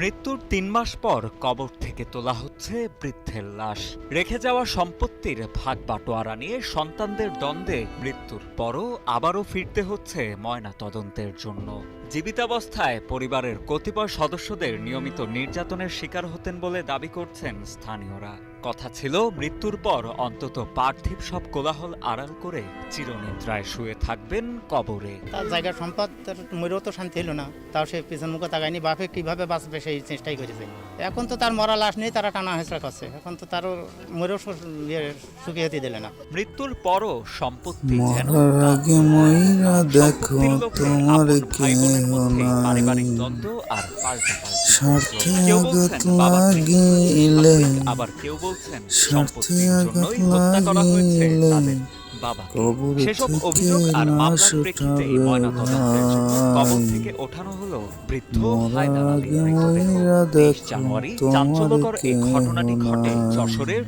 মৃত্যুর ৩ মাস পর কবর থেকে তোলা হচ্ছে বৃদ্ধের লাশ। রেখে যাওয়া সম্পত্তির ভাগ বাটোয়ারা নিয়ে সন্তানদের দ্বন্দ্বে মৃত্যুর পরও আবারও ফিরতে হচ্ছে ময়না তদন্তের জন্য। জীবিতাবস্থায় পরিবারের কতিপয় সদস্যদের নিয়মিত নির্যাতনের শিকার হতেন বলে দাবি করছেন স্থানীয়রা। কথা ছিল মৃত্যুর পর অন্তত পার্থিব সব কোলাহল আড়াল করে চিরনিদ্রায় শুয়ে থাকবেন কবরে। তার জায়গার সম্পদ তার মরেও তো শান্তি হলো না, তাও সে পিছন মুখে তাকায়নি, বাপে কিভাবে বাঁচবে সেই চেষ্টাই করেছে। এখন তো তার মরা লাশ নেই, তারা টানা হেঁচড়া করছে, এখন তো তারও মরেও সুখী হতে দিলে না। মৃত্যুর পরও সম্পত্তি যেন আগে ময়রা দেখো তোমার কেহ নাই, পারিবারিক দ্বন্দ্ব আর পাল্টাপাল্টি। স্বার্থে কেউ আঘাত বলছেন বাবা লাগিলে, আবার কেউ বলছেন স্বার্থে সম্পত্তির আঘাত জন্যই হত্যা করা হয়েছে লাগিলে, তাদের বাবাকে। কবর সেসব থেকে অভিযোগ আর লাশ মামলার প্রেক্ষিতেই উঠাবে ময়নাতদন্তের জন্য কবর ভাই। থেকে ওঠানো হলো বৃদ্ধ মরার হায়দার আলীর আগে মৃতদেহ। ময়রা ২৩ দেখো জানুয়ারি তোমার চাঞ্চল্যকর এই কেহ ঘটনাটি ঘটে নাই। যশোরের